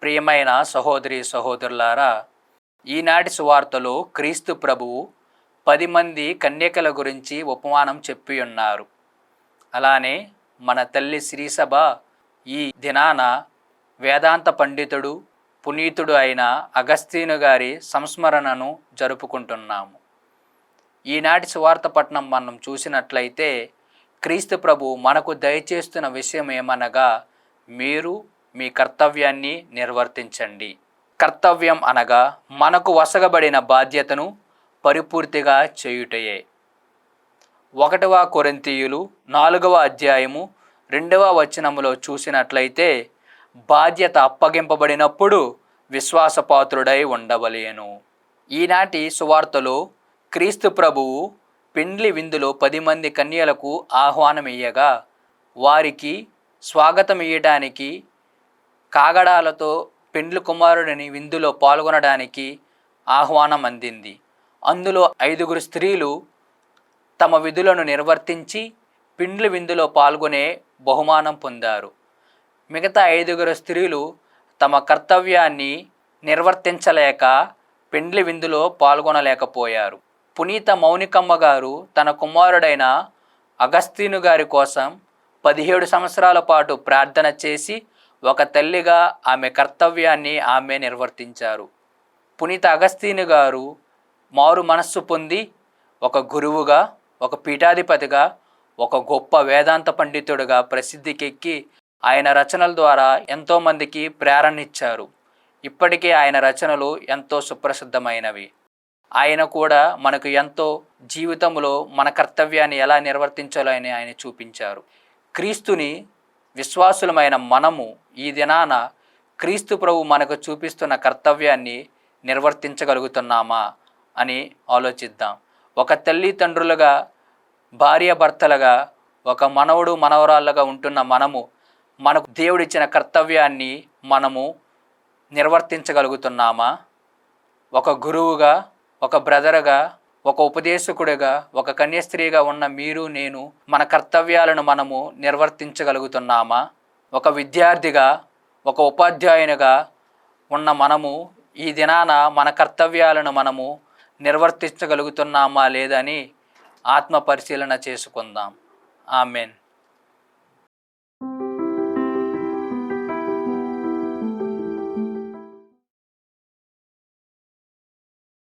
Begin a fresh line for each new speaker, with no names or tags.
ప్రియమైన సహోదరి సహోదరులారా, ఈనాటి సువార్తలో క్రీస్తు ప్రభువు 10 మంది కన్యకల గురించి ఉపమానం చెప్పి ఉన్నారు. అలానే మన తల్లి శ్రీసభ ఈ దినాన వేదాంత పండితుడు, పునీతుడు అయిన అగస్తీను గారి సంస్మరణను జరుపుకుంటున్నాము. ఈనాటి సువార్త పట్నం మనం చూసినట్లయితే క్రీస్తు ప్రభు మనకు దయచేస్తున్న విషయం ఏమనగా, మీరు మీ కర్తవ్యాన్ని నిర్వర్తించండి. కర్తవ్యం అనగా మనకు వసగబడిన బాధ్యతను పరిపూర్తిగా చేయుటయే. 1 కొరింథీయులు 4వ అధ్యాయము 2వ వచనములో చూసినట్లయితే, బాధ్యత అప్పగింపబడినప్పుడు విశ్వాసపాత్రుడై ఉండవలెను. ఈనాటి సువార్తలో క్రీస్తు ప్రభువు పెండ్లి విందులో 10 మంది కన్యలకు ఆహ్వానం ఇయ్యగా, వారికి స్వాగతం ఇయ్యడానికి కాగడాలతో పెండ్లి కుమారుడిని విందులో పాల్గొనడానికి ఆహ్వానం అందింది. అందులో 5 స్త్రీలు తమ విధులను నిర్వర్తించి పెండ్లి విందులో పాల్గొనే బహుమానం పొందారు. మిగతా 5 స్త్రీలు తమ కర్తవ్యాన్ని నిర్వర్తించలేక పెండ్లి విందులో పాల్గొనలేకపోయారు. పునీత మౌనికమ్మ గారు తన కుమారుడైన అగస్తీను గారి కోసం 17 సంవత్సరాల పాటు ప్రార్థన చేసి ఒక తల్లిగా ఆమె కర్తవ్యాన్ని ఆమె నిర్వర్తించారు. పునీత అగస్తీను గారు మారు మనస్సు పొంది ఒక గురువుగా, ఒక పీఠాధిపతిగా, ఒక గొప్ప వేదాంత పండితుడిగా ప్రసిద్ధికెక్కి ఆయన రచనల ద్వారా ఎంతోమందికి ప్రేరణ ఇచ్చారు. ఇప్పటికే ఆయన రచనలు ఎంతో సుప్రసిద్ధమైనవి. ఆయన కూడా మనకు ఎంతో జీవితంలో మన కర్తవ్యాన్ని ఎలా నిర్వర్తించాలో అని ఆయన చూపించారు. క్రీస్తుని విశ్వాసులమైన మనము ఈ దినాన క్రీస్తు ప్రభు మనకు చూపిస్తున్న కర్తవ్యాన్ని నిర్వర్తించగలుగుతున్నామా అని ఆలోచిద్దాం. ఒక తల్లిదండ్రులుగా, భార్యాభర్తలుగా, ఒక మనవడు మనవరాళ్ళగా ఉంటున్న మనము మనకు దేవుడిచ్చిన కర్తవ్యాన్ని మనము నిర్వర్తించగలుగుతున్నామా? ఒక గురువుగా, ఒక బ్రదర్గా, ఒక ఉపదేశకుడిగా, ఒక కన్యాస్త్రీగా ఉన్న మీరు నేను మన కర్తవ్యాలను మనము నిర్వర్తించగలుగుతున్నామా? ఒక విద్యార్థిగా, ఒక ఉపాధ్యాయునిగా ఉన్న మనము ఈ దినాన మన కర్తవ్యాలను మనము నిర్వర్తించగలుగుతున్నామా లేదని ఆత్మ పరిశీలన చేసుకుందాం. ఆమెన్.